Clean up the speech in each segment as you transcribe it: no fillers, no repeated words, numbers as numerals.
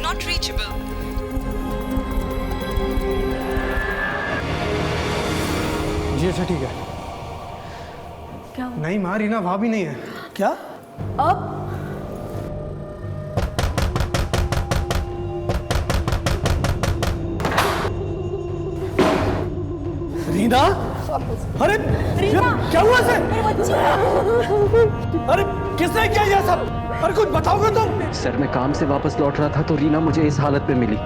not reachable. जी अच्छा ठीक है। क्या हुआ? नहीं माँ, रीना वहाँ भी नहीं है। क्या? अब रीना? अरे रीना! क्या हुआ इसे? मेरे बच्चे! अरे किसने किया ये सब? अरे कुछ बताओगे तुम? सर मैं काम से वापस लौट रहा था तो रीना मुझे इस हालत में मिली।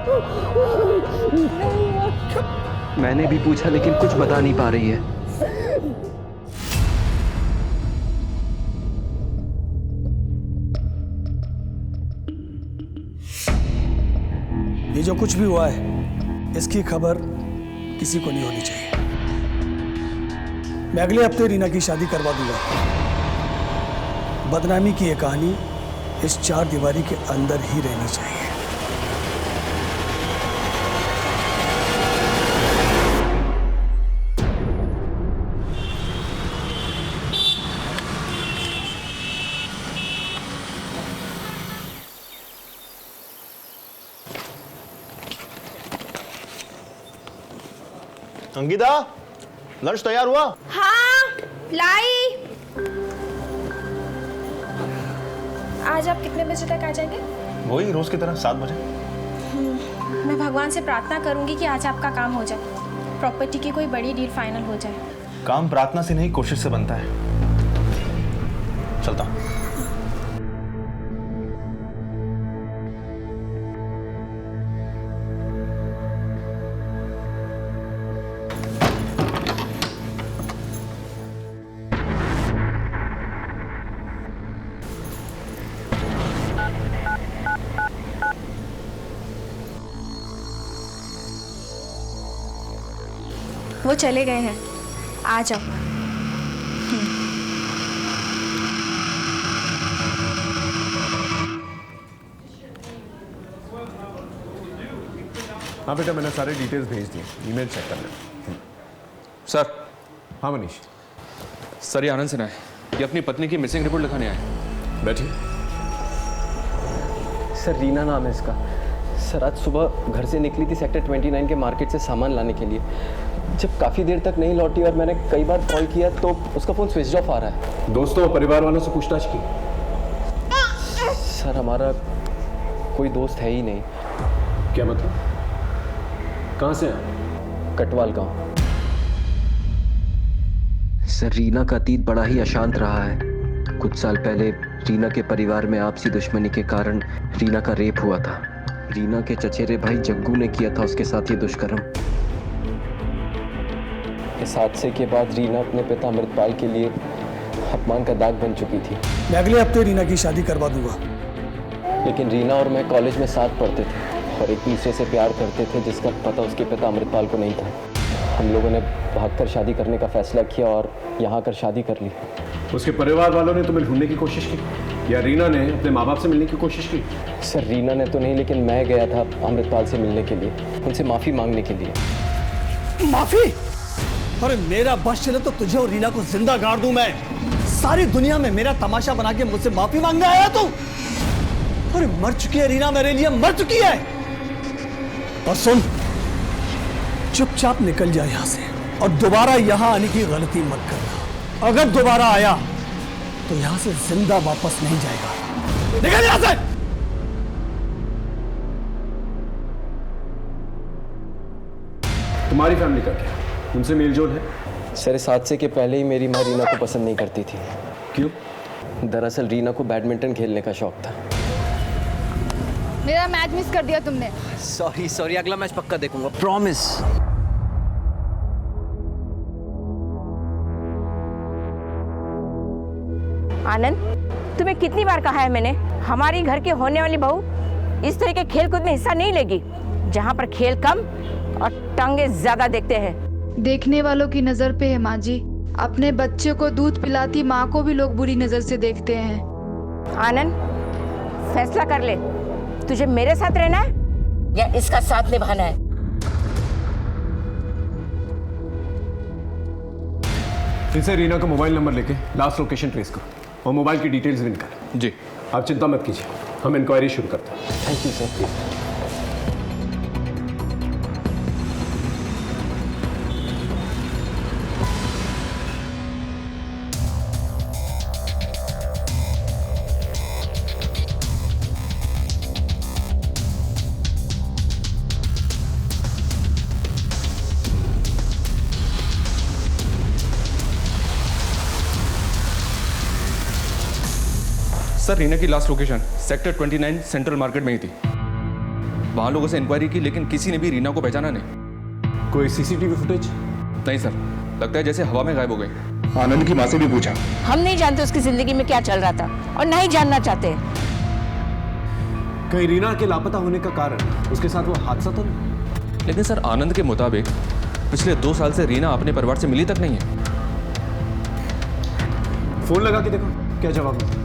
मैंने भी पूछा लेकिन कुछ बता नहीं पा रही है। ये जो कुछ भी हुआ है इसकी खबर किसी को नहीं होनी चाहिए। मैं अगले हफ्ते रीना की शादी करवा दूंगा। बदनामी की ये कहानी इस चार दीवारी के अंदर ही रहनी चाहिए। अंकिता, लंच तैयार हुआ? हाँ, लाई। आज आप कितने बजे तक आ जाएंगे? वही रोज की तरह 7 बजे। मैं भगवान से प्रार्थना करूंगी कि आज आपका काम हो जाए, प्रॉपर्टी की कोई बड़ी डील फाइनल हो जाए। काम प्रार्थना से नहीं कोशिश से बनता है। चलता हूं। वो चले गए हैं, आ जाओ। हाँ बेटा, मैंने सारे डिटेल्स भेज दिए, ईमेल चेक कर लेना। सर। हाँ मनीष। सर ये आनंद सिन्हा है, ये अपनी पत्नी की मिसिंग रिपोर्ट लिखाने आए हैं। बैठिए। सर रीना नाम है इसका। सर आज सुबह घर से निकली थी सेक्टर 29 के मार्केट से सामान लाने के लिए। जब काफ़ी देर तक नहीं लौटी और मैंने कई बार कॉल किया तो उसका फ़ोन स्विच ऑफ आ रहा है। दोस्तों और परिवार वालों से पूछताछ की? सर हमारा कोई दोस्त है ही नहीं। क्या मतलब? कहाँ से हैं? कटवाल गांव। सर रीना का अतीत बड़ा ही अशांत रहा है। कुछ साल पहले रीना के परिवार में आपसी दुश्मनी के कारण रीना का रेप हुआ था। रीना के चचेरे भाई जग्गू ने किया था उसके साथ ये दुष्कर्म। इस हादसे के बाद रीना अपने पिता अमृतपाल के लिए अपमान का दाग बन चुकी थी। मैं अगले हफ्ते रीना की शादी करवा दूंगा। लेकिन रीना और मैं कॉलेज में साथ पढ़ते थे और एक दूसरे से प्यार करते थे, जिसका पता उसके पिता अमृतपाल को नहीं था। हम लोगों ने भागकर शादी करने का फैसला किया और यहाँ आकर शादी कर ली। उसके परिवार वालों ने तुम्हें ढूंढने की कोशिश की या रीना ने अपने माँ बाप से मिलने की कोशिश की? सर रीना ने तो नहीं, लेकिन मैं गया था अमृतपाल से मिलने के लिए, उनसे माफ़ी मांगने के लिए। माफी? अरे मेरा बस चले तो तुझे और रीना को जिंदा गाड़ दूं मैं। सारी दुनिया में मेरा तमाशा बना के मुझसे माफी मांगने आया तू? अरे मर चुकी है रीना, मेरे लिए मर चुकी है। और सुन, चुपचाप निकल जा यहां से और दोबारा यहां आने की गलती मत करना। अगर दोबारा आया तो यहां से जिंदा वापस नहीं जाएगा। निकल यहां से। तुम्हारी फैमिली का क्या, उनसे मेलजोल है? सर इस हादसे के पहले ही मेरी माँ रीना को पसंद नहीं करती थी। क्यों? दरअसल रीना को बैडमिंटन खेलने का शौक था। मेरा मैच मिस कर दिया तुमने। सॉरी अगला मैच पक्का देखूंगा, प्रॉमिस। आनंद, तुम्हें कितनी बार कहा है मैंने, हमारी घर की होने वाली बहू इस तरह के खेलकूद में हिस्सा नहीं लेगी, जहाँ पर खेल कम और टांगे ज्यादा देखते हैं। देखने वालों की नजर पे है माँ जी। अपने बच्चे को दूध पिलाती माँ को भी लोग बुरी नजर से देखते हैं। आनंद, फैसला कर ले, तुझे मेरे साथ रहना है या इसका साथ निभाना है? इनसे रीना का मोबाइल नंबर लेके लास्ट लोकेशन ट्रेस करो और मोबाइल की डिटेल्स भी निकालो। जी। आप चिंता मत कीजिए, हम इंक्वायरी शुरू करते हैं। Thank you sir. Sir Reena की last location sector 29 central market में ही थी। वहां लोगों से इंक्वायरी की लेकिन किसी ने भी रीना को पहचाना नहीं। कोई सीसीटीवी फुटेज? नहीं सर, लगता है जैसे हवा में गायब हो गई। आनंद की माँ से भी पूछा, हम नहीं जानते उसकी जिंदगी में क्या चल रहा था और ना ही जानना चाहते। कहीं रीना के लापता होने का कारण उसके साथ वो हादसा तो नहीं? लेकिन सर आनंद के मुताबिक पिछले 2 साल से रीना अपने परिवार से मिली तक नहीं है। फोन लगा के देखो क्या जवाब है।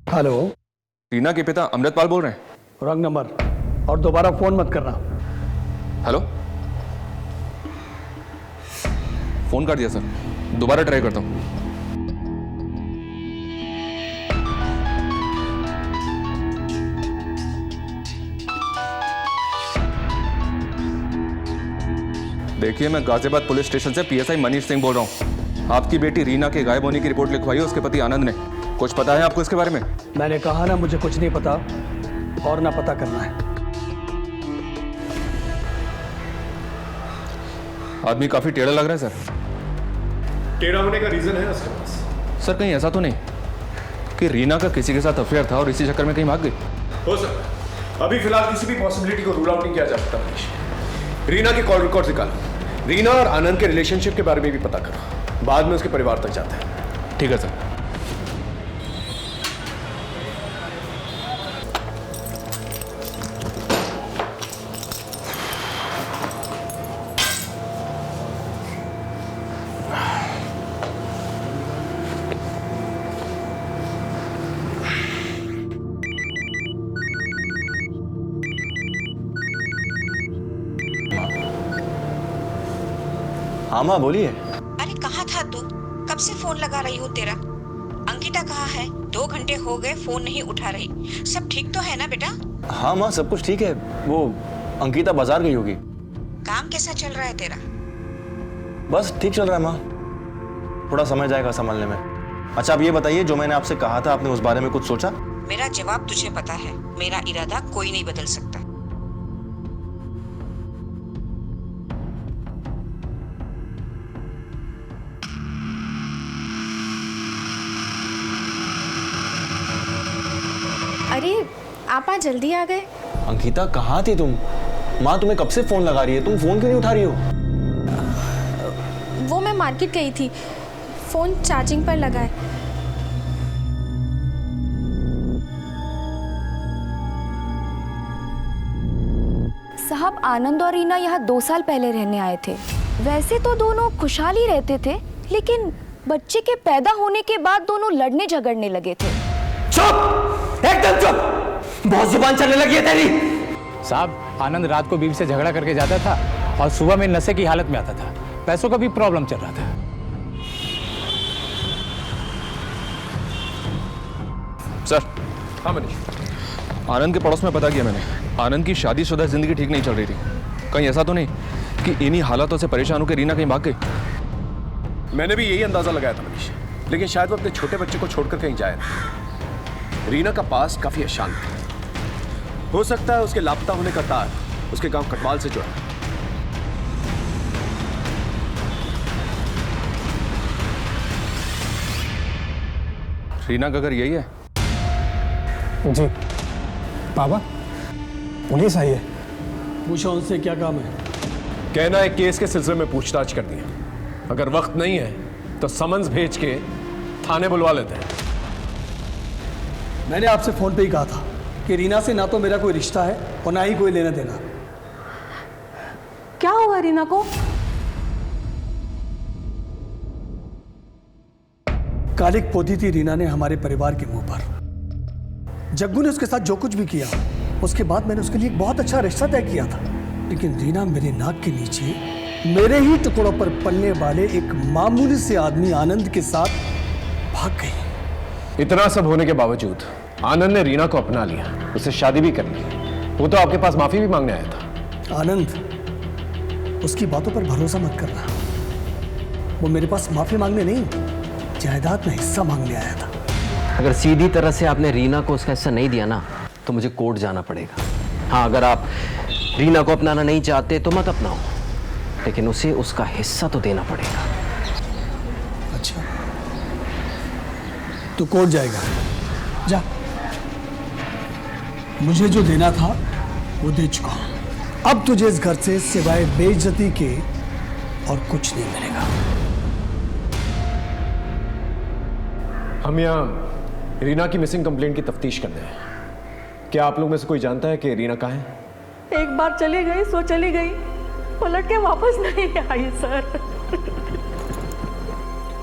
हेलो, रीना के पिता अमृतपाल बोल रहे हैं। रॉन्ग नंबर, और दोबारा फोन मत करना। हेलो, फोन कर दिया सर, दोबारा ट्राई करता हूँ। देखिए, मैं गाजियाबाद पुलिस स्टेशन से पीएसआई मनीष सिंह बोल रहा हूँ। आपकी बेटी रीना के गायब होने की रिपोर्ट लिखवाई है उसके पति आनंद ने। कुछ पता है आपको इसके बारे में? मैंने कहा ना, मुझे कुछ नहीं पता और ना पता करना है। आदमी काफी टेढ़ा लग रहा है सर। टेढ़ा होने का रीजन है उसके पास? सर कहीं ऐसा तो नहीं कि रीना का किसी के साथ अफेयर था और इसी चक्कर में कहीं भाग गई? हो सकता है। अभी फिलहाल किसी भी पॉसिबिलिटी को रूल आउट नहीं किया जा सकता मनीष। रीना के कॉल रिकॉर्ड निकालो, रीना और आनंद के रिलेशनशिप के बारे में भी पता करो, बाद में उसके परिवार तक जाते हैं। ठीक है सर। हाँ माँ बोलिए। अरे कहाँ था तू? कब से फोन लगा रही हूँ तेरा। अंकिता कहाँ है? 2 घंटे हो गए फोन नहीं उठा रही। सब ठीक तो है ना बेटा? हाँ माँ सब कुछ ठीक है, वो अंकिता बाजार गई होगी। काम कैसा चल रहा है तेरा? बस ठीक चल रहा है माँ, थोड़ा समय जाएगा संभालने में। अच्छा अब ये बताइए, जो मैंने आपसे कहा था आपने उस बारे में कुछ सोचा? मेरा जवाब तुझे पता है, मेरा इरादा कोई नहीं बदल सकता। अरे आप आज जल्दी आ गए। अंकिता कहाँ थी तुम? माँ तुम्हें कब से फोन लगा रही है, तुम फोन क्यों नहीं उठा रही हो? वो मैं मार्केट गई थी, फोन चार्जिंग पर लगा है। साहब आनंद और रीना यहाँ 2 साल पहले रहने आए थे। वैसे तो दोनों खुशहाल ही रहते थे, लेकिन बच्चे के पैदा होने के बाद दोनों लड़ने झगड़ने लगे थे। चुप, एकदम चुप, बहुत जुबान चलने लगी है तेरी। साहब आनंद रात को बीवी से झगड़ा करके जाता था और सुबह में नशे की हालत में आता था। पैसों का भी प्रॉब्लम चल रहा था। सर। हाँ मनीष, आनंद के पड़ोस में पता किया मैंने। आनंद की शादीशुदा जिंदगी ठीक नहीं चल रही थी। कहीं ऐसा तो नहीं कि इन्हीं हालातों से परेशान होकर रीना कहीं भाग गई? मैंने भी यही अंदाजा लगाया था मनीष, लेकिन शायद वो अपने छोटे बच्चे को छोड़कर कहीं जाए ना। रीना का पास काफी अशांत है। हो सकता है उसके लापता होने का तार उसके गांव कटवाल से जुड़ा। रीना का घर यही है? जी बाबा, पुलिस आई है। पूछो उनसे क्या काम है। कहना है केस के सिलसिले में पूछताछ करनी है, अगर वक्त नहीं है तो समन्स भेज के थाने बुलवा लेते हैं। मैंने आपसे फोन पे ही कहा था कि रीना से ना तो मेरा कोई रिश्ता है और ना ही कोई लेना देना। क्या हुआ रीना को? कालिक पोती थी रीना ने हमारे परिवार के मुंह पर। जग्गू ने उसके साथ जो कुछ भी किया, उसके बाद मैंने उसके लिए एक बहुत अच्छा रिश्ता तय किया था, लेकिन रीना मेरे नाक के नीचे मेरे ही टुकड़ों पर पलने वाले एक मामूली से आदमी आनंद के साथ भाग गई। इतना सब होने के बावजूद आनंद ने रीना को अपना लिया, उससे शादी भी कर ली। वो तो आपके पास माफी भी मांगने आया था। आनंद, उसकी बातों पर भरोसा मत करना। वो मेरे पास माफी मांगने नहीं, जायदाद में हिस्सा मांगने आया था। अगर सीधी तरह से आपने रीना को उसका हिस्सा नहीं दिया ना, तो मुझे कोर्ट जाना पड़ेगा। हाँ, अगर आप रीना को अपनाना नहीं चाहते तो मत अपनाओ, लेकिन उसे उसका हिस्सा तो देना पड़ेगा। अच्छा, तू कोर्ट जाएगा? जा, मुझे जो देना था वो दे चुका हूं। अब तुझे इस घर से सिवाय बेइज्जती के और कुछ नहीं मिलेगा। हम यहाँ रीना की मिसिंग कंप्लेंट की तफ्तीश करते हैं। क्या आप लोग में से कोई जानता है कि रीना कहाँ है? एक बार चली गई सो चली गई, पलट के वापस नहीं आई सर।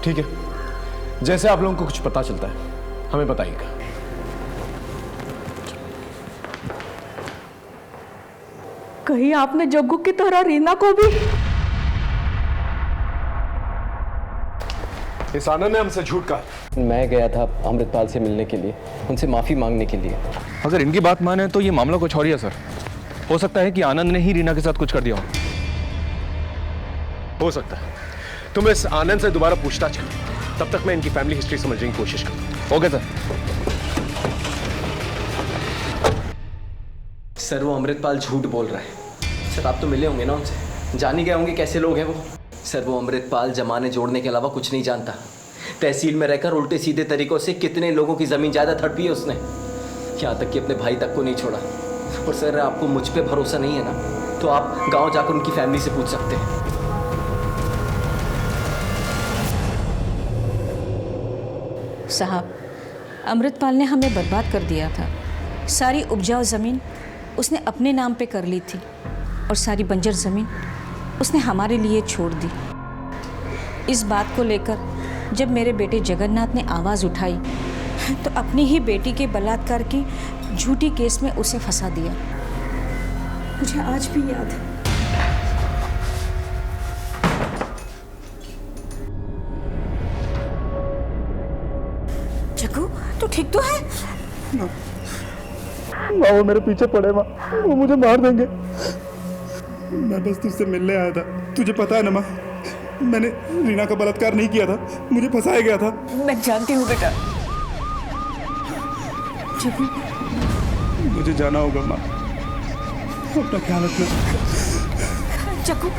ठीक है, जैसे आप लोगों को कुछ पता चलता है हमें बताइएगा। कहीं आपने जग्गू की तरह रीना को भी? इस आनंद ने हमसे झूठ कहा। मैं गया था अमृतपाल से मिलने के लिए, उनसे माफी मांगने के लिए। अगर इनकी बात माने तो ये मामला कुछ और ही है सर। हो सकता है कि आनंद ने ही रीना के साथ कुछ कर दिया हो सकता है। तुम इस आनंद से दोबारा पूछताछ करो, तब तक मैं इनकी फैमिली हिस्ट्री समझने की कोशिश करूँ। Okay sir. सर वो अमृतपाल झूठ बोल रहा है। सर आप तो मिले होंगे ना उनसे, जान ही गए होंगे कैसे लोग हैं वो। सर वो अमृतपाल जमाने जोड़ने के अलावा कुछ नहीं जानता। तहसील में रहकर उल्टे सीधे तरीकों से कितने लोगों की जमीन जायदाद हड़पी है उसने, यहाँ तक कि अपने भाई तक को नहीं छोड़ा। और सर आपको मुझ पे भरोसा नहीं है ना, तो आप गांव जाकर उनकी फैमिली से पूछ सकते हैं। साहब, अमृतपाल ने हमें बर्बाद कर दिया था। सारी उपजाऊ ज़मीन उसने अपने नाम पे कर ली थी और सारी बंजर ज़मीन उसने हमारे लिए छोड़ दी। इस बात को लेकर जब मेरे बेटे जगन्नाथ ने आवाज़ उठाई तो अपनी ही बेटी के बलात्कार की झूठी केस में उसे फंसा दिया। मुझे आज भी याद है। जग्गू, तू ठीक तो है? माँ वो मेरे पीछे पड़े, माँ वो मुझे मार देंगे। मैं बस तुझसे मिलने आया था। तुझे पता है ना माँ, मैंने रीना का बलात्कार नहीं किया था, मुझे फंसाया गया था। मैं जानती हूँ बेटा। जग्गू, मुझे जाना होगा माँ, अपना ख्याल रखना। जग्गू,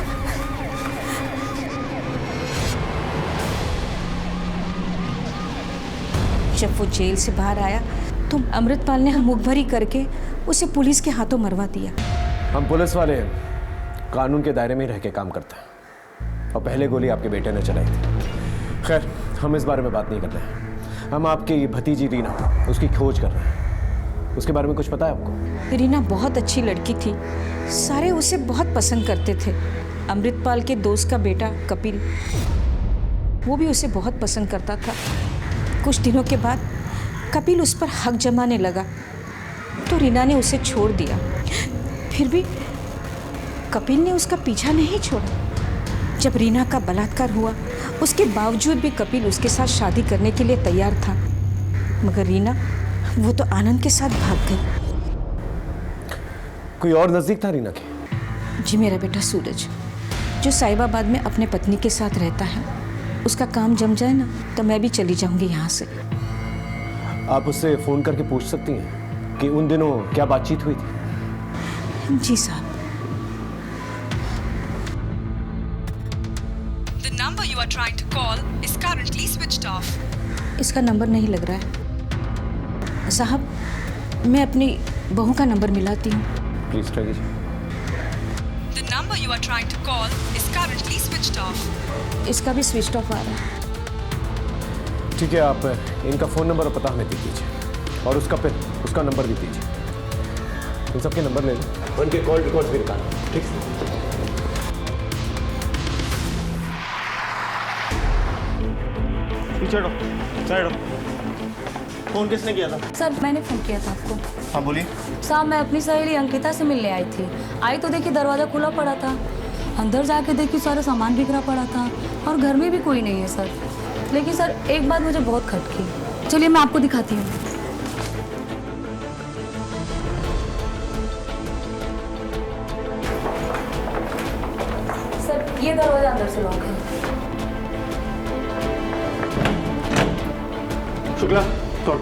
जब वो जेल से बाहर आया तो अमृतपाल ने मुख भरी करके उसे पुलिस के हाथों मरवा दिया। हम पुलिस वाले कानून के दायरे में रह के काम करते हैं, और पहले गोली आपके बेटे ने चलाई थी। खैर, हम इस बारे में बात नहीं कर रहे हैं। हम आपकी भतीजी रीना, उसकी खोज कर रहे हैं। उसके बारे में कुछ पता है आपको? रीना बहुत अच्छी लड़की थी, सारे उसे बहुत पसंद करते थे। अमृतपाल के दोस्त का बेटा कपिल, वो भी उसे बहुत पसंद करता था। कुछ दिनों के बाद कपिल उस पर हक जमाने लगा तो रीना ने उसे छोड़ दिया। फिर भी कपिल ने उसका पीछा नहीं छोड़ा। जब रीना का बलात्कार हुआ उसके बावजूद भी कपिल उसके साथ शादी करने के लिए तैयार था, मगर रीना वो तो आनंद के साथ भाग गई। कोई और नजदीक था रीना के? जी, मेरा बेटा सूरज, जो साहिबाबाद में अपने पत्नी के साथ रहता है। उसका काम जम जाए ना तो मैं भी चली जाऊंगी यहाँ से। आप उससे फोन करके पूछ सकती हैं कि उन दिनों क्या बातचीत हुई थी। जी साहब। The number you are trying to call is currently switched off. इसका नंबर नहीं लग रहा है साहब। मैं अपनी बहू का नंबर मिलाती हूँ। प्लीज ट्राई कीजिए। The number you are trying to call is currently switched off. इसका भी स्विच ऑफ आ रहा है। ठीक है, आप इनका फ़ोन नंबर और पता हमें दे दीजिए, और उसका फिर उसका नंबर भी दीजिए। इन सबके नंबर ले लें, उनके कॉल रिकॉर्ड्स भी निकालें। ठीक है? पीछे हटो, साइड हटो। फोन किसने किया था? सर मैंने फोन किया था आपको। हाँ बोलिए। साहब मैं अपनी सहेली अंकिता से मिलने आई थी। आई तो देखी दरवाज़ा खुला पड़ा था, अंदर जाके देखी सारा सामान बिखरा पड़ा था और घर में भी कोई नहीं है सर। लेकिन सर एक बात मुझे बहुत खटकी। चलिए मैं आपको दिखाती हूँ। सर ये दरवाजा अंदर से लॉक है। शुक्ला, तोड़।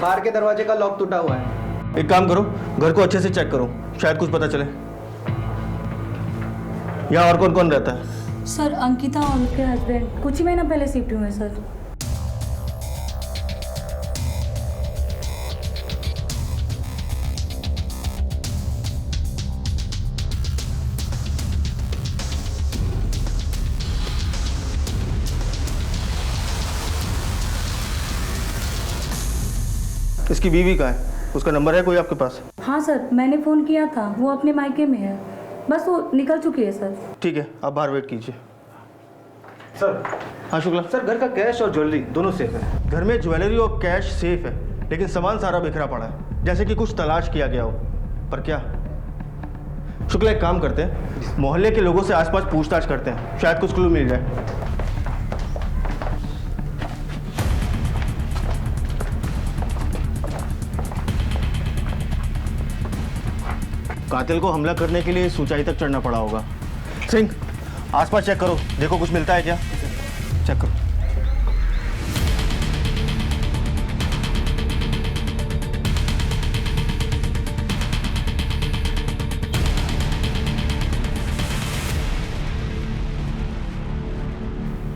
बाहर के दरवाजे का लॉक टूटा हुआ है। एक काम करो, घर को अच्छे से चेक करो, शायद कुछ पता चले। यहाँ और कौन कौन रहता है? सर अंकिता और उसके हस्बैंड कुछ ही महीना पहले शिफ्ट हुए हैं सर। इसकी बीवी का है, उसका नंबर है कोई आपके पास? हाँ सर, मैंने फ़ोन किया था, वो अपने मायके में है, बस वो निकल चुकी है सर। ठीक है, आप बाहर वेट कीजिए। सर। हाँ शुक्ला। सर घर का कैश और ज्वेलरी दोनों सेफ है। घर में ज्वेलरी और कैश सेफ है, लेकिन सामान सारा बिखरा पड़ा है, जैसे कि कुछ तलाश किया गया हो। पर क्या? शुक्ला, एक काम करते हैं, मोहल्ले के लोगों से आसपास पूछताछ करते हैं, शायद कुछ क्लू मिल जाए। कातिल को हमला करने के लिए इस ऊंचाई तक चढ़ना पड़ा होगा। सिंह, आसपास चेक करो, देखो कुछ मिलता है क्या। चेक करो।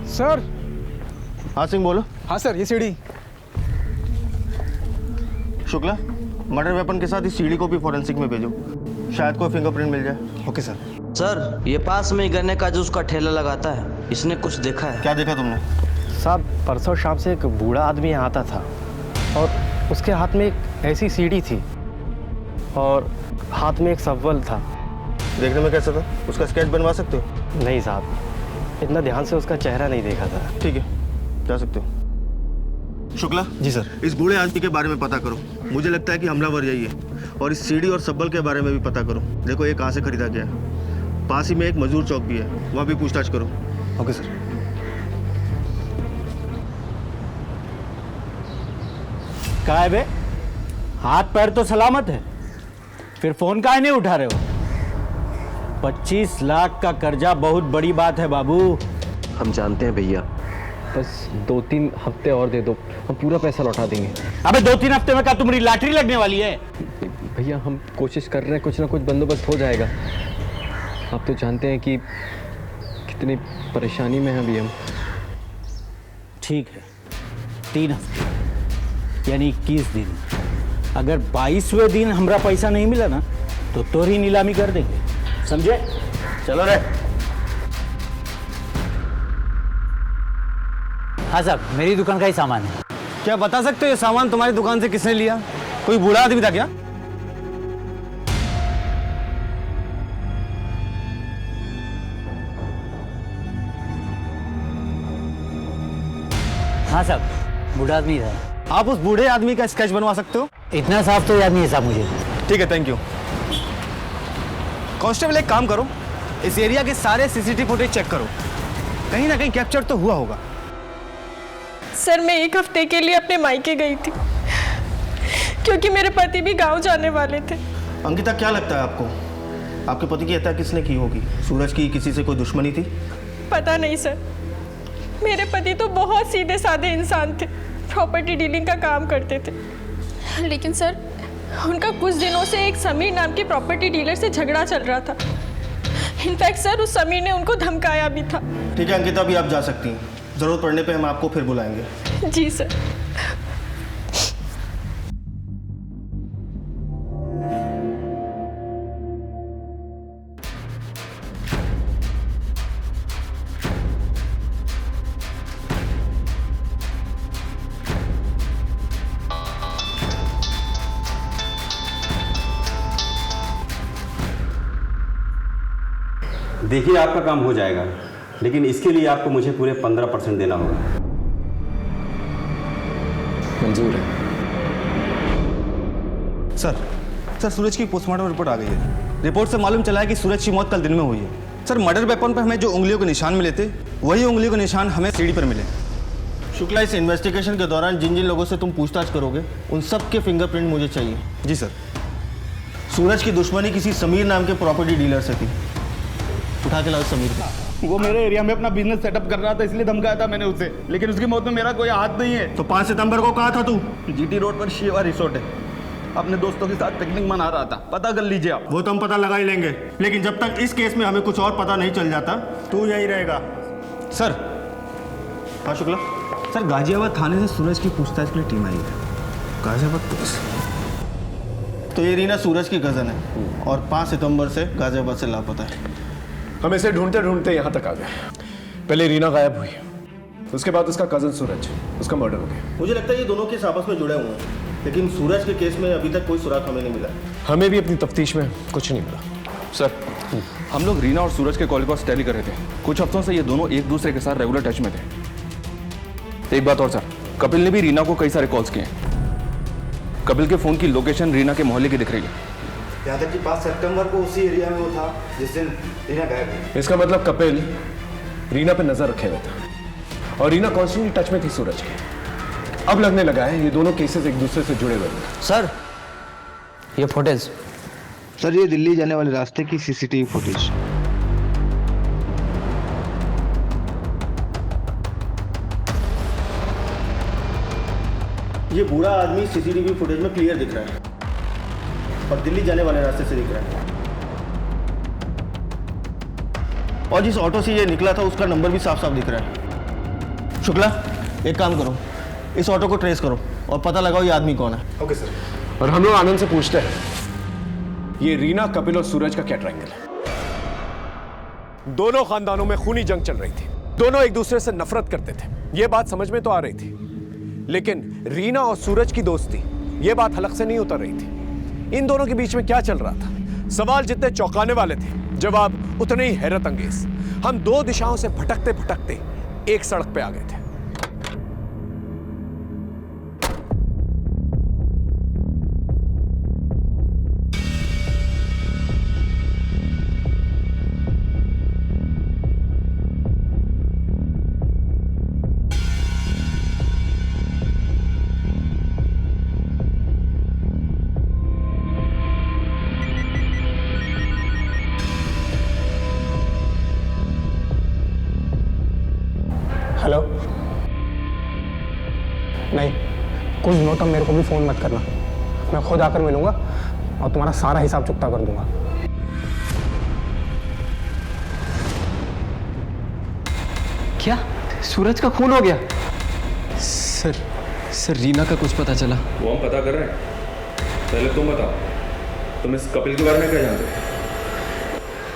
सर। हाँ सिंह बोलो। हाँ सर, ये सीढ़ी। शुक्ला, मर्डर वेपन के साथ इस सीढ़ी को भी फॉरेंसिक में भेजो, शायद कोई फिंगरप्रिंट मिल जाए। Okay sir. सर, ये पास में ही गन्ने का जूस का ठेला लगाता है, इसने कुछ देखा है? क्या देखा तुमने? साहब, परसों शाम से एक बूढ़ा आदमी यहाँ आता था और उसके हाथ में एक ऐसी सीढ़ी थी और हाथ में एक सब्वल था। देखने में कैसा था? उसका स्केच बनवा सकते हो? नहीं साहब, इतना ध्यान से उसका चेहरा नहीं देखा था। ठीक है, जा सकते हो। शुक्ला। जी सर। इस बूढ़े आदमी के बारे में पता करो, मुझे लगता है कि हमलावर यही है। और इस सीढ़ी और सब्बल के बारे में भी पता करो, देखो ये कहाँ से खरीदा गया है। पास ही में एक मजदूर चौक भी है, वहाँ भी पूछताछ करो। Okay sir. कहाँ है बे? हाथ पैर तो सलामत है, फिर फोन काहे नहीं उठा रहे हो? 25 लाख का कर्जा बहुत बड़ी बात है बाबू। हम जानते हैं भैया, बस 2-3 हफ्ते और दे दो, हम पूरा पैसा लौटा देंगे। अबे 2-3 हफ्ते में क्या तुम्हारी लॉटरी लगने वाली है? भैया हम कोशिश कर रहे हैं, कुछ ना कुछ बंदोबस्त हो जाएगा। आप तो जानते हैं कि कितनी परेशानी में हैं अभी हम। ठीक है, 3 हफ्ते यानी 21 दिन। अगर 22वें दिन हमारा पैसा नहीं मिला ना तो तोरी नीलामी कर देंगे, समझे? चलो रे। हाँ साहब, मेरी दुकान का ही सामान है। क्या बता सकते हो ये सामान तुम्हारी दुकान से किसने लिया? कोई बूढ़ा आदमी था क्या? हाँ साहब, बूढ़ा आदमी था। आप उस बूढ़े आदमी का स्केच बनवा सकते हो? इतना साफ तो याद नहीं है साहब मुझे। ठीक है, थैंक यू। कांस्टेबल, एक काम करो, इस एरिया के सारे सीसीटीवी फुटेज चेक करो, कहीं ना कहीं कैप्चर तो हुआ होगा। सर, मैं 1 हफ्ते के लिए अपने मायके गई थी क्योंकि मेरे पति भी गांव जाने वाले थे। अंकिता, क्या लगता है आपको, आपके पति की हत्या किसने की होगी? सूरज की किसी से कोई दुश्मनी थी? पता नहीं सर, मेरे पति तो बहुत सीधे साधे इंसान थे, प्रॉपर्टी डीलिंग का काम करते थे। लेकिन सर, उनका कुछ दिनों से एक समीर नाम के प्रॉपर्टी डीलर से झगड़ा चल रहा था। इनफैक्ट सर, उस समीर ने उनको धमकाया भी था। ठीक है अंकिता, अभी आप जा सकती हैं, जरूरत पड़ने पे हम आपको फिर बुलाएंगे। जी सर। देखिए, आपका काम हो जाएगा, लेकिन इसके लिए आपको मुझे पूरे 15% देना होगा। मंजूर है सर, सूरज की पोस्टमार्टम रिपोर्ट आ गई है। रिपोर्ट से मालूम चला है कि सूरज की मौत कल दिन में हुई है। सर, मर्डर वेपन पर हमें जो उंगलियों के निशान मिले थे, वही उंगलियों के निशान हमें सीढ़ी पर मिले। शुक्ला, इस इन्वेस्टिगेशन के दौरान जिन जिन लोगों से तुम पूछताछ करोगे, उन सब के फिंगरप्रिंट मुझे चाहिए। जी सर। सूरज की दुश्मनी किसी समीर नाम के प्रॉपर्टी डीलर से थी, उठा के लाओ समीर को। वो मेरे एरिया में अपना बिजनेस सेटअप कर रहा था, इसलिए धमकाया था मैंने उसे, लेकिन उसकी मौत में मेरा कोई हाथ नहीं है। तो 5 सितंबर को कहा था तू? जीटी रोड पर शिवा रिसोर्ट है, अपने दोस्तों के साथ पिकनिक मना रहा था, पता कर लीजिए आप। वो तो हम पता लगा ही लेंगे, लेकिन जब तक इस केस में हमें कुछ और पता नहीं चल जाता तू यही रहेगा। सर, हाँ शुक्ला। सर गाजियाबाद थाने से सूरज की पूछताछ के लिए टीम आई है। गाजियाबाद पुलिस। तो ये रीना सूरज की कज़न है और 5 सितंबर से गाजियाबाद से लापता है। हम इसे ढूंढते ढूंढते यहाँ तक आ गए। पहले रीना गायब हुई, उसके बाद उसका कजन सूरज, उसका मर्डर हो गया। मुझे लगता है ये दोनों केस आपस में जुड़े हुए हैं, लेकिन सूरज के केस में अभी तक कोई सुराग हमें नहीं मिला। हमें भी अपनी तफ्तीश में कुछ नहीं मिला। सर, हम लोग रीना और सूरज के कॉल को टैली कर रहे थे। कुछ हफ्तों से ये दोनों एक दूसरे के साथ रेगुलर टच में थे। एक बात और सर, कपिल ने भी रीना को कई सारे कॉल्स किए। कपिल के फोन की लोकेशन रीना के मोहल्ले की दिख रही है। यहाँ तक कि 5 सितंबर को उसी एरिया में वो था जिस दिन रीना गायब हुई। इसका मतलब कपिल रीना पे नजर रखे हुए था और रीना कॉन्स्टेंटली टच में थी सूरज के। अब लगने लगा है ये दोनों केसेस एक दूसरे से जुड़े हुए हैं। सर, ये फुटेज। सर, ये दिल्ली जाने वाले रास्ते की सीसीटीवी फुटेज। ये बूढ़ा आदमी सीसीटीवी फुटेज में क्लियर दिख रहा है और दिल्ली जाने वाले रास्ते से दिख रहा है। और जिस ऑटो से ये निकला था उसका नंबर भी साफ साफ दिख रहा है। शुक्ला, एक काम करो, इस ऑटो को ट्रेस करो और पता लगाओ ये आदमी कौन है। Okay sir. और हम लोग आनंद से पूछते हैं ये रीना, कपिल और सूरज का क्या ट्रायंगल है? दोनों खानदानों में खूनी जंग चल रही थी, दोनों एक दूसरे से नफरत करते थे, ये बात समझ में तो आ रही थी, लेकिन रीना और सूरज की दोस्ती, ये बात हलक से नहीं उतर रही थी। इन दोनों के बीच में क्या चल रहा था? सवाल जितने चौंकाने वाले थे, जवाब उतने ही हैरत अंगेज। हम दो दिशाओं से भटकते भटकते एक सड़क पे आ गए थे। हेलो, नहीं, कुछ दिनों तक मेरे को भी फ़ोन मत करना। मैं खुद आकर मिलूंगा और तुम्हारा सारा हिसाब चुकता कर दूंगा। क्या सूरज का खून हो गया? सर रीना का कुछ पता चला? वो हम पता कर रहे हैं। पहले तुम बताओ, तुम इस कपिल के बारे में क्या जानते हो?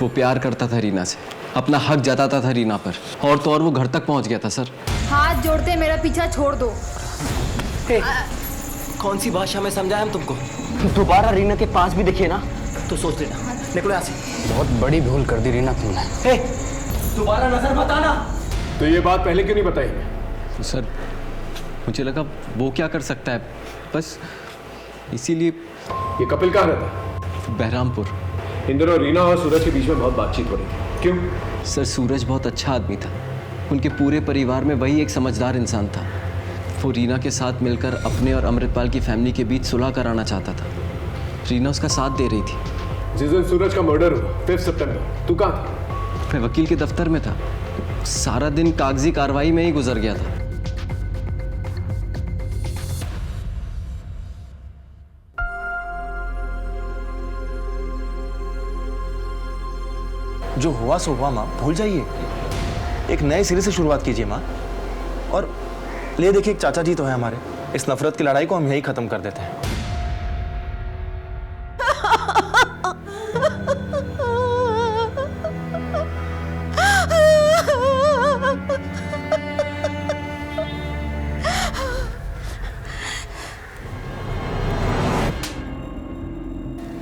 वो प्यार करता था रीना से, अपना हक जताता था रीना पर, और तो और वो घर तक पहुंच गया था सर। हाथ जोड़ते मेरा पीछा छोड़ दो। कौन सी भाषा में समझाएं हम तुमको? दोबारा रीना के पास भी दिखे ना तो सोच लेना। निकलो यहाँ से। बहुत बड़ी भूल कर दी रीना तुमने। दोबारा नजर मत आना। तो ये बात पहले क्यों नहीं बताई हमें? तो सर मुझे लगा वो क्या कर सकता है, बस इसीलिए। ये कपिल कहाँ रहता है? बहरामपुर। इन दोनों रीना और सूरज के बीच में बहुत बातचीत हो रही थी, क्यों? सर सूरज बहुत अच्छा आदमी था, उनके पूरे परिवार में वही एक समझदार इंसान था। वो रीना के साथ मिलकर अपने और अमृतपाल की फैमिली के बीच सुलह कराना चाहता था। रीना उसका साथ दे रही थी। जिस दिन सूरज का मर्डर हुआ 5 सितंबर, तू कहाँ था? मैं वकील के दफ्तर में था। सारा दिन कागजी कार्रवाई में ही गुजर गया था। जो हुआ सो हुआ माँ, भूल जाइए। एक नए सिरे से शुरुआत कीजिए माँ। और ले देखिए, एक चाचा जी तो है हमारे, इस नफरत की लड़ाई को हम यही खत्म कर देते हैं।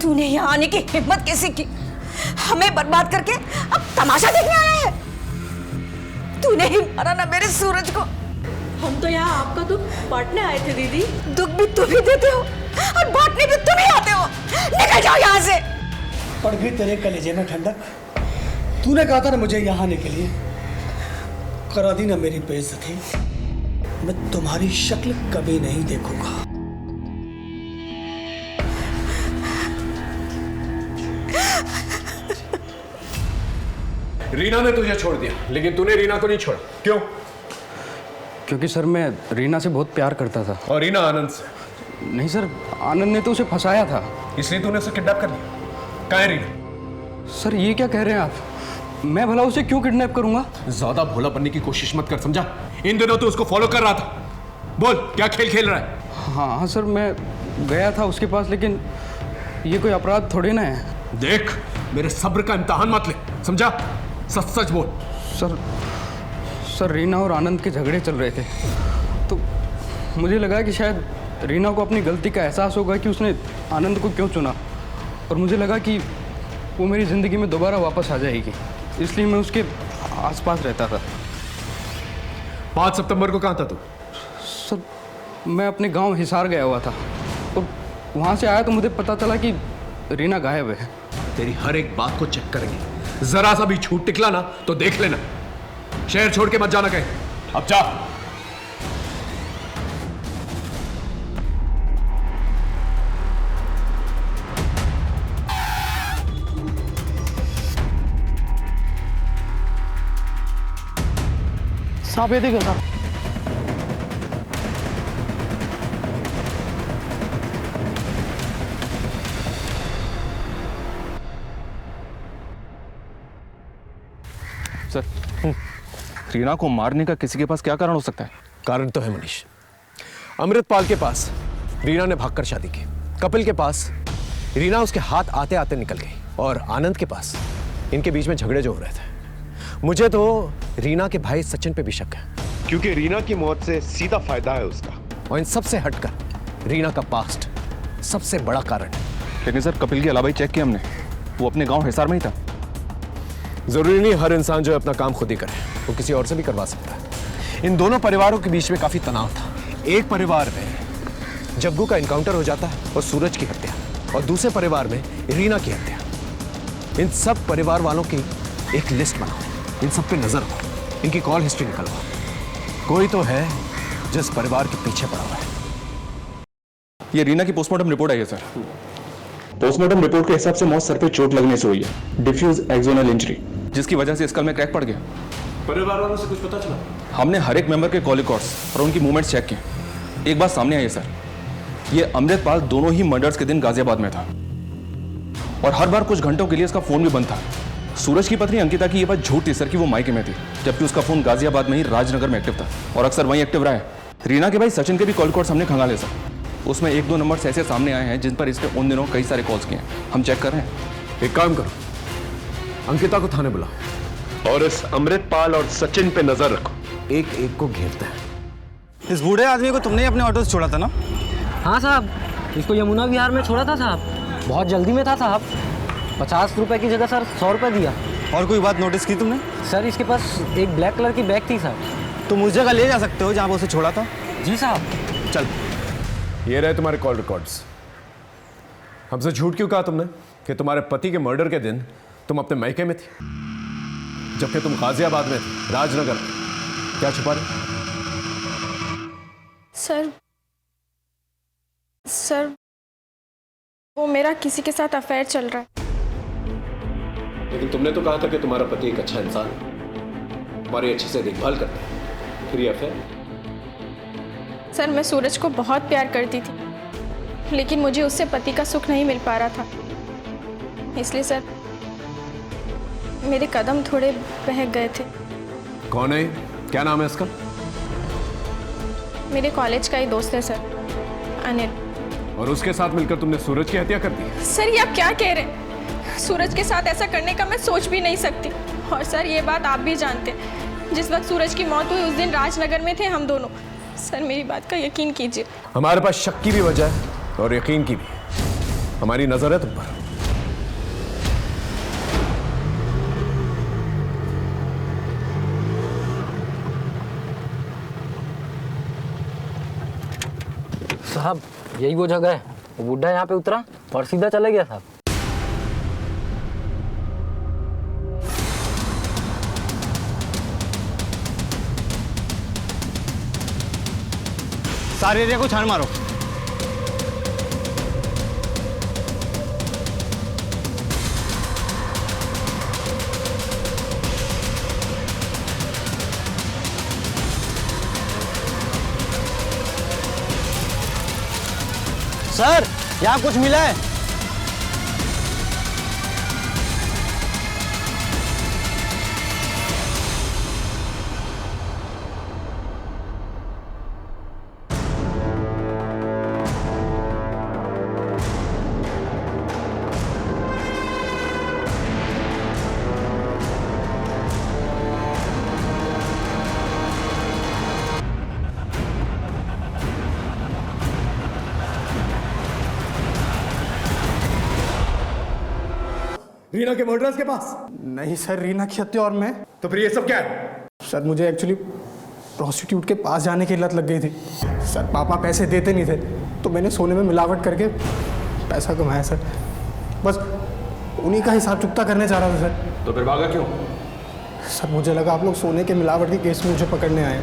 तूने यहाँ आने की हिम्मत कैसे की? हमें बर्बाद करके अब तमाशा देखने आया है? तूने ही मारा ना मेरे सूरज को। हम तो यहाँ आपका दुख बांटने आए थे दीदी। दुख भी तुम ही देते हो और बांटने भी तुम ही आते हो। निकल जाओ यहाँ से। पड़ गई तेरे कलेजे में ठंडक। तूने कहा था ना मुझे यहाँ आने के लिए, करा दी ना मेरी बेइज्जती। मैं तुम्हारी शक्ल कभी नहीं देखूंगा। रीना ने तुझे छोड़ दिया, लेकिन तूने रीना को नहीं छोड़ा, क्यों? क्योंकि सर मैं रीना से बहुत प्यार करता था। और रीना आनंद से? नहीं सर, आनंद ने तो उसे फंसाया था। इसलिए तूने उसे किडनैप कर लिया? कहाँ है रीना? सर ये क्या कह रहे हैं आप? मैं भला उसे क्यों किडनैप करूंगा? ज्यादा भोला बनने की कोशिश मत कर, समझा? इन दिनों तू उसको फॉलो कर रहा था। बोल, क्या खेल खेल रहा है? हाँ सर, मैं गया था उसके पास, लेकिन ये कोई अपराध थोड़ी ना है। देख, मेरे सब्र का इम्तिहान मत ले, समझा? सच सच बोल। सर रीना और आनंद के झगड़े चल रहे थे, तो मुझे लगा कि शायद रीना को अपनी गलती का एहसास होगा कि उसने आनंद को क्यों चुना, और मुझे लगा कि वो मेरी ज़िंदगी में दोबारा वापस आ जाएगी, इसलिए मैं उसके आसपास रहता था। 5 सितंबर को कहाँ था तू? सर मैं अपने गांव हिसार गया हुआ था, और वहाँ से आया तो मुझे पता चला कि रीना गायब है। तेरी हर एक बात को चेक करेंगे, जरा सा भी छूट निकला ना तो देख लेना। शहर छोड़ के मत जाना कहीं, अब जा। साहब ये देखो साहब। सर, रीना को मारने का किसी के पास क्या कारण हो सकता है? कारण तो है मनीष। अमृतपाल के पास रीना ने भागकर शादी की, कपिल के पास रीना उसके हाथ आते आते निकल गई, और आनंद के पास इनके बीच में झगड़े जो हो रहे थे। मुझे तो रीना के भाई सचिन पे भी शक है, क्योंकि रीना की मौत से सीधा फायदा है उसका। और इन सबसे हटकर रीना का पास्ट सबसे बड़ा कारण है। लेकिन सर, कपिल के अलावा ही चेक किया हमने, वो अपने गांव हिसार में ही था। जरूरी नहीं हर इंसान जो अपना काम खुद ही करे, वो किसी और से भी करवा सकता है। इन दोनों परिवारों के बीच में काफी तनाव था। एक परिवार में जग्गू का इनकाउंटर हो जाता है और सूरज की हत्या, और दूसरे परिवार में रीना की हत्या। इन सब परिवार वालों की एक लिस्ट बनाओ, इन सब पे नजर रखो, इनकी कॉल हिस्ट्री निकलवाओ। कोई तो है जिस परिवार के पीछे पड़ा हुआ है। ये रीना की पोस्टमार्टम रिपोर्ट आई है सर। पोस्टमार्टम रिपोर्ट के हिसाब से मौत सर पे चोट लगने से हुई है, डिफ्यूज एक्सोनल इंजरी, जिसकी वजह से स्कल में क्रैक पड़ गया। परिवार वालों से कुछ पता चला? हमने हर एक मेंबर के कॉल रिकॉर्ड्स और उनकी मूवमेंट्स चेक किए। एक बात सामने आई है सर, ये अमृतपाल दोनों ही मर्डर्स के दिन गाजियाबाद में था, और हर बार कुछ घंटों के लिए इसका फोन भी बंद था। सूरज की पत्नी अंकिता की ये बात झूठ थी सर कि वो मायके में थी, जबकि उसका फोन गाजियाबाद में ही राजनगर में एक्टिव था, और अक्सर वहीं एक्टिव रहा है। रीना के भाई सचिन के भी कॉल रिकॉर्ड्स हमने खंगाले सर, उसमें 1-2 नंबर्स ऐसे सामने आए हैं जिन पर इसने उन दिनों कई सारे कॉल्स किए हैं। हम चेक कर रहे हैं। एक काम करो, अंकिता को थाने बुलाओ और इस अमृतपाल और सचिन पे नजर रखो। एक एक को घेरता है। इस बूढ़े आदमी को तुमने अपने ऑटो से छोड़ा था ना? हाँ साहब, इसको यमुना विहार में छोड़ा था साहब। बहुत जल्दी में था साहब। 50 रुपए की जगह सर 100 रुपए दिया। और कोई बात नोटिस की तुमने? सर इसके पास एक ब्लैक कलर की बैग थी सर। तुम उस जगह ले जा सकते हो जहाँ पर उसे छोड़ा था? जी साहब। चल, ये रहे तुम्हारे कॉल रिकॉर्ड्स। हमसे झूठ क्यों कहा तुमने कि तुम्हारे पति के मर्डर के दिन तुम अपने मायके में थी, जबकि तुम गाजियाबाद में थे, राजनगर में? क्या छुपा रहे? सर वो मेरा किसी के साथ अफेयर चल रहा है। लेकिन तुमने तो कहा था कि तुम्हारा पति एक अच्छा इंसान है, तुम्हारी अच्छे से देखभाल करता है, फिर ये अफेयर? सर मैं सूरज को बहुत प्यार करती थी, लेकिन मुझे उससे पति का सुख नहीं मिल पा रहा था, इसलिए सर मेरे कदम थोड़े बहक गए थे। कौन है? क्या नाम है इसका? मेरे कॉलेज का ही दोस्त है सर, अनिल। और उसके साथ मिलकर तुमने सूरज की हत्या कर दी? सर ये आप क्या कह रहे हैं? सूरज के साथ ऐसा करने का मैं सोच भी नहीं सकती। और सर ये बात आप भी जानते हैं, जिस वक्त सूरज की मौत हुई उस दिन राजनगर में थे हम दोनों। सर मेरी बात का यकीन कीजिए। हमारे पास शक की भी वजह है और यकीन की भी। हमारी नजर है तुम पर। साहब यही वो जगह है। वो बुढ़ा यहाँ पे उतरा और सीधा चला गया साहब। सारे एरिया को छान मारो। सर यहाँ कुछ मिला है? रीना के मर्डरर्स के पास? नहीं सर, रीना की हत्या और मैं। तो फिर ये सब क्या है? सर मुझे एक्चुअली प्रोस्टिट्यूट के पास जाने की लत लग गई थी सर। पापा पैसे देते नहीं थे तो मैंने सोने में मिलावट करके पैसा कमाया सर। बस उन्हीं का हिसाब चुकता करने जा रहा था सर। तो फिर भागा क्यों? सर मुझे लगा आप लोग सोने के मिलावट के केस में मुझे पकड़ने आए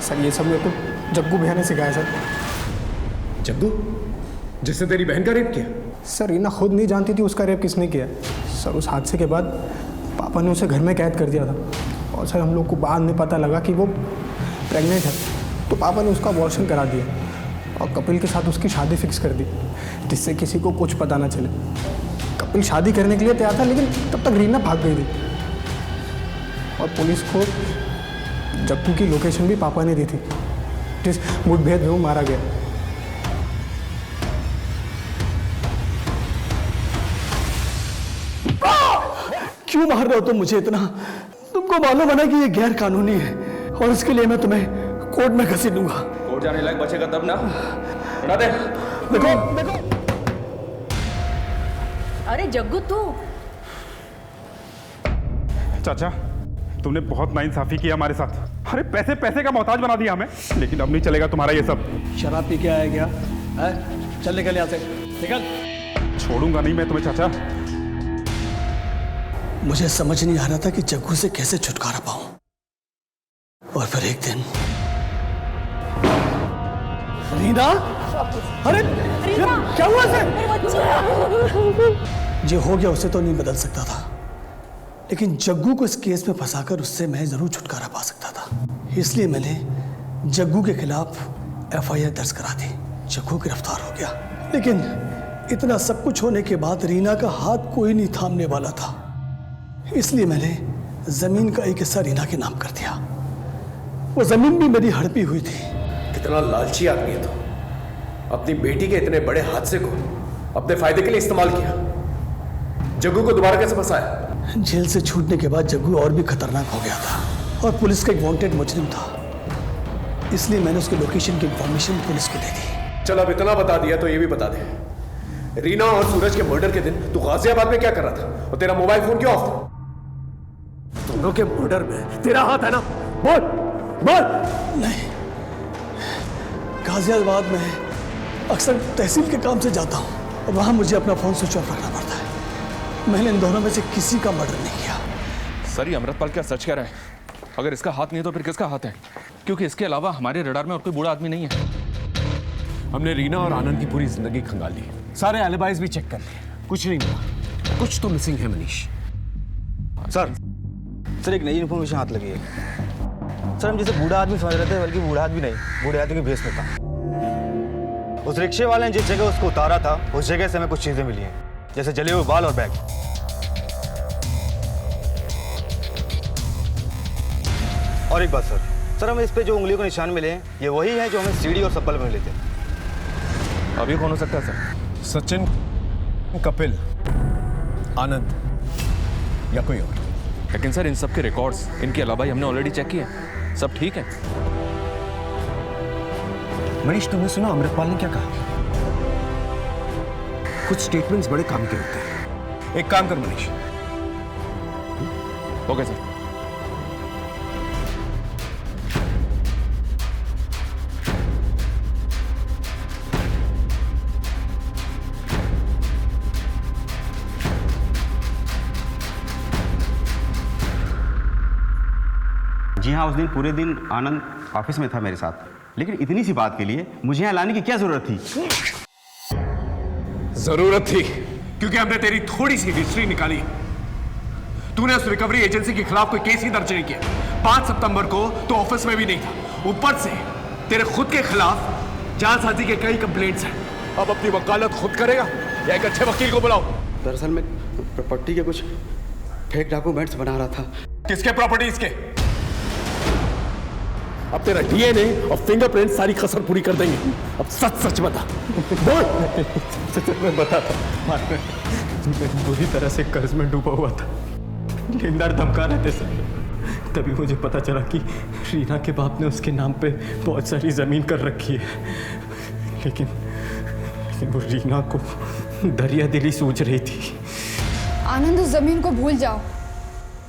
सर। ये सब मेरे को जग्गू भैया ने सिखाया सर। जग्गू जिसने तेरी बहन का रेप किया? सर रीना खुद नहीं जानती थी उसका रेप किसने किया सर। उस हादसे के बाद पापा ने उसे घर में कैद कर दिया था और सर हम लोग को बाद में पता लगा कि वो प्रेग्नेंट है, तो पापा ने उसका अबॉर्शन करा दिया और कपिल के साथ उसकी शादी फिक्स कर दी जिससे किसी को कुछ पता ना चले। कपिल शादी करने के लिए तैयार था लेकिन तब तक रीना भाग गई थी और पुलिस को जग्गू की लोकेशन भी पापा ने दी थी जिस मुठभेड़ में वो मारा गया। क्यों मार रहे हो तुम मुझे इतना? तुमको मालूम है ना कि ये गैर कानूनी है और इसके लिए मैं तुम्हें कोर्ट में घसीटूंगा। कोर्ट जाने लायक बचेगा तब ना। बता दे। देखो अरे जग्गू तू। चाचा तुमने बहुत नाइंसाफी की हमारे साथ। अरे पैसे पैसे का मोहताज बना दिया हमें, लेकिन अब नहीं चलेगा तुम्हारा ये सब। शराब पी के आया क्या है? चल निकल यहाँ से, निकल। छोड़ूंगा नहीं मैं तुम्हें चाचा। मुझे समझ नहीं आ रहा था कि जग्गू से कैसे छुटकारा पाऊं और फिर एक दिन रीना। अरे क्या हुआ से? जो हो गया उसे तो नहीं बदल सकता था, लेकिन जग्गू को इस केस में फंसाकर उससे मैं जरूर छुटकारा पा सकता था। इसलिए मैंने जग्गू के खिलाफ FIR दर्ज करा दी। जग्गू गिरफ्तार हो गया, लेकिन इतना सब कुछ होने के बाद रीना का हाथ कोई नहीं थामने वाला था। इसलिए मैंने जमीन का एक हिस्सा रीना के नाम कर दिया। वो जमीन भी मेरी हड़पी हुई थी। कितना लालची आदमी है तो अपनी बेटी के इतने बड़े हादसे को अपने फायदे के लिए इस्तेमाल किया। जग्गू को दोबारा कैसे फंसाया? जेल से छूटने के बाद जग्गू और भी खतरनाक हो गया था और पुलिस का एक वांटेड मुजरिम था। इसलिए मैंने उसके लोकेशन की इंफॉर्मेशन पुलिस को दे दी। चल अब इतना बता दिया तो ये भी बता दे, रीना और सूरज के मर्डर के दिन तू गाजियाबाद में क्या कर रहा था और तेरा मोबाइल फोन क्यों ऑफ था? दोनों के मर्डर में तेरा हाथ है ना? बोल बोल। नहीं, गाजियाबाद में अक्सर तहसील के काम से जाता हूँ और वहां मुझे अपना फोन स्विच ऑफ रखना पड़ता है। मैंने इन दोनों में से किसी का मर्डर नहीं किया। सर ये अमृतपाल क्या सच कह रहा है? अगर इसका हाथ नहीं है तो फिर किसका हाथ है? क्योंकि इसके अलावा हमारे रडार में और कोई बूढ़ा आदमी नहीं है। हमने रीना और आनंद की पूरी जिंदगी खंगाली, सारे एलिबाइज भी चेक कर लिए, कुछ नहीं मिला। कुछ तो मिसिंग है मनीष। सर एक नई इन्फॉर्मेशन हाथ लगी है सर। हम जैसे बूढ़ा आदमी समझ रहे थे, बल्कि बूढ़ा आदमी नहीं, बूढ़े आदमी के भेष में था। उस रिक्शे वाले ने जिस जगह उसको उतारा था उस जगह से हमें कुछ चीजें मिली हैं, जैसे जले हुए बाल और बैग। और एक बात सर हमें इस पे जो उंगलियों के निशान मिले हैं ये वही हैं जो हमें सीढ़ी और सब्बल में मिले थे। अभी कौन हो सकता है सर? सचिन, कपिल, आनंद या कोई और। लेकिन सर इन सब के रिकॉर्ड्स इनके अलावा ही हमने ऑलरेडी चेक किए, सब ठीक है। मनीष तुमने सुना अमृतपाल ने क्या कहा? कुछ स्टेटमेंट्स बड़े काम के होते हैं। एक काम कर मनीष। Okay sir. जी हाँ, उस दिन पूरे दिन आनंद ऑफिस में था मेरे साथ, लेकिन इतनी सी बात के लिए मुझे यहाँ लाने की क्या जरूरत थी? जरूरत थी क्योंकि हमने तेरी थोड़ी सी हिस्ट्री निकाली। तूने उस रिकवरी एजेंसी के खिलाफ कोई केस ही दर्ज नहीं किया। 5 सितंबर को तो ऑफिस में भी नहीं था, ऊपर से तेरे खुद के खिलाफ जालसाजी के कई कंप्लेंट्स हैं। अब अपनी वकालत खुद करेगा या एक अच्छे वकील को बुलाओ? दरअसल मैं प्रॉपर्टी के कुछ फेक डॉक्यूमेंट्स बना रहा था। किसके प्रॉपर्टीज के? अब तेरा डीएनए और फिंगरप्रिंट सारी कसर पूरी कर देंगे। अब सच सच बता। बोल। मैं बताता हूँ, मैं बुरी तरह से कर्ज में डूबा हुआ था। लेनदार धमका रहे थे सर। तभी मुझे पता चला कि रीना के बाप ने उसके नाम पे बहुत सारी जमीन कर रखी है। लेकिन वो रीना को दरिया दिली सूझ रही थी। आनंद, उस जमीन को भूल जाओ।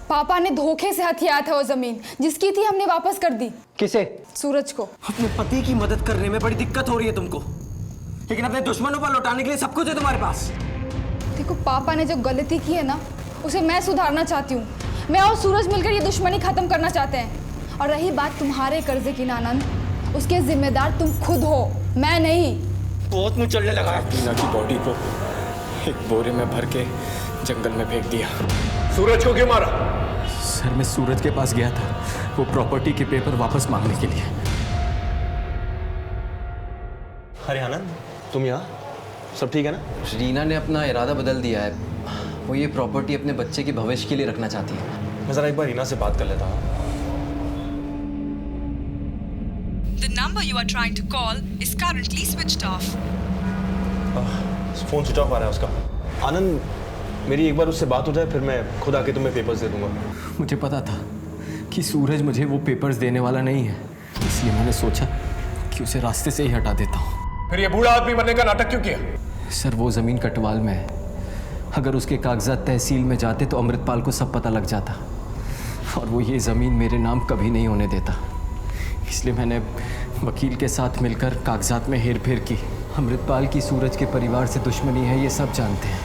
पापा ने धोखे से हथिया था वो जमीन, जिसकी थी हमने वापस कर दी। किसे? सूरज को। अपने पति की मदद करने में बड़ी दिक्कत हो रही है तुमको, लेकिन अपने दुश्मनों पर लौटाने के लिए सब कुछ है तुम्हारे पास। देखो, पापा ने जो गलती की है ना, उसे मैं सुधारना चाहती हूँ। मैं और सूरज मिलकर ये दुश्मनी खत्म करना चाहते हैं। और रही बात तुम्हारे कर्जे की ना आनंद, उसके जिम्मेदार तुम खुद हो, मैं नहीं। बहुत मुंह चढ़ने लगा है। रीना की बॉडी को एक बोरे में भर के जंगल में फेंक दिया। सूरज को क्यों मारा? सर, मैं सूरज के पास गया था वो प्रॉपर्टी के पेपर वापस मांगने के लिए। अरे आनंद, तुम यहाँ? सब ठीक है ना? रीना ने अपना इरादा बदल दिया है। वो ये प्रॉपर्टी अपने बच्चे के भविष्य के लिए रखना चाहती है। मैं जरा एक बार रीना से बात कर लेता हूँ। The number you are trying to call is currently switched off. Phone switch off आ रहा है उसका। आनंद, मेरी एक बार उससे बात हो जाए, फिर मैं खुद आके तुम्हें पेपर्स दे दूंगा। मुझे पता था कि सूरज मुझे वो पेपर्स देने वाला नहीं है, इसलिए मैंने सोचा कि उसे रास्ते से ही हटा देता हूँ। फिर ये बूढ़ा आदमी बनने का नाटक क्यों किया? सर, वो ज़मीन कटवाल में है। अगर उसके कागजात तहसील में जाते तो अमृतपाल को सब पता लग जाता, और वो ये ज़मीन मेरे नाम कभी नहीं होने देता। इसलिए मैंने वकील के साथ मिलकर कागजात में हेर फेर की। अमृतपाल की सूरज के परिवार से दुश्मनी है, ये सब जानते हैं।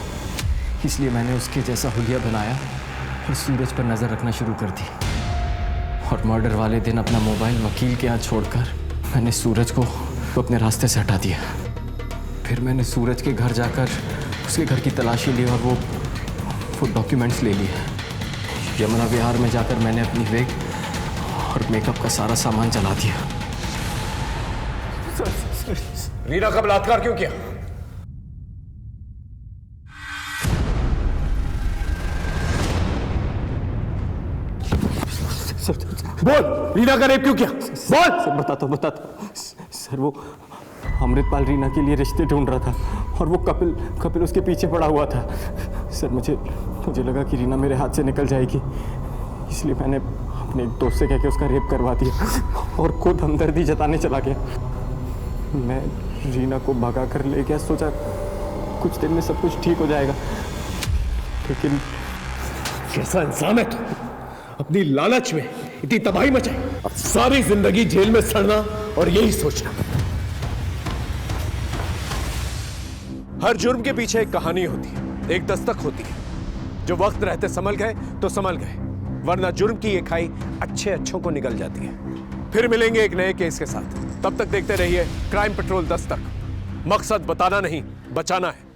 इसलिए मैंने उसके जैसा हुलिया बनाया और सूरज पर नज़र रखना शुरू कर दी। और मर्डर वाले दिन अपना मोबाइल वकील के यहाँ छोड़कर मैंने सूरज को अपने रास्ते से हटा दिया। फिर मैंने सूरज के घर जाकर उसके घर की तलाशी ली और वो डॉक्यूमेंट्स ले लिए। यमुना विहार में जाकर मैंने अपनी वेग और मेकअप का सारा सामान जला दिया। रीना का बलात्कार क्यों किया? बोल, रीना का रेप क्यों किया? बोल। सर, बताता सर, वो अमृतपाल रीना के लिए रिश्ते ढूंढ रहा था और वो कपिल उसके पीछे पड़ा हुआ था। सर, मुझे लगा कि रीना मेरे हाथ से निकल जाएगी, इसलिए मैंने अपने एक दोस्त से कह के उसका रेप करवा दिया और खुद हमदर्दी जताने चला गया। मैं रीना को भगा कर ले गया, सोचा कुछ दिन में सब कुछ ठीक हो जाएगा, लेकिन कैसा इंसान है तू? अपनी लालच में इतनी तबाही मचाई, अब सारी जिंदगी जेल में सड़ना और यही सोचना। हर जुर्म के पीछे एक कहानी होती है, एक दस्तक होती है। जो वक्त रहते संभल गए तो संभल गए, वरना जुर्म की ये खाई अच्छे अच्छों को निकल जाती है। फिर मिलेंगे एक नए केस के साथ। तब तक देखते रहिए क्राइम पेट्रोल दस्तक। मकसद बताना नहीं, बचाना है।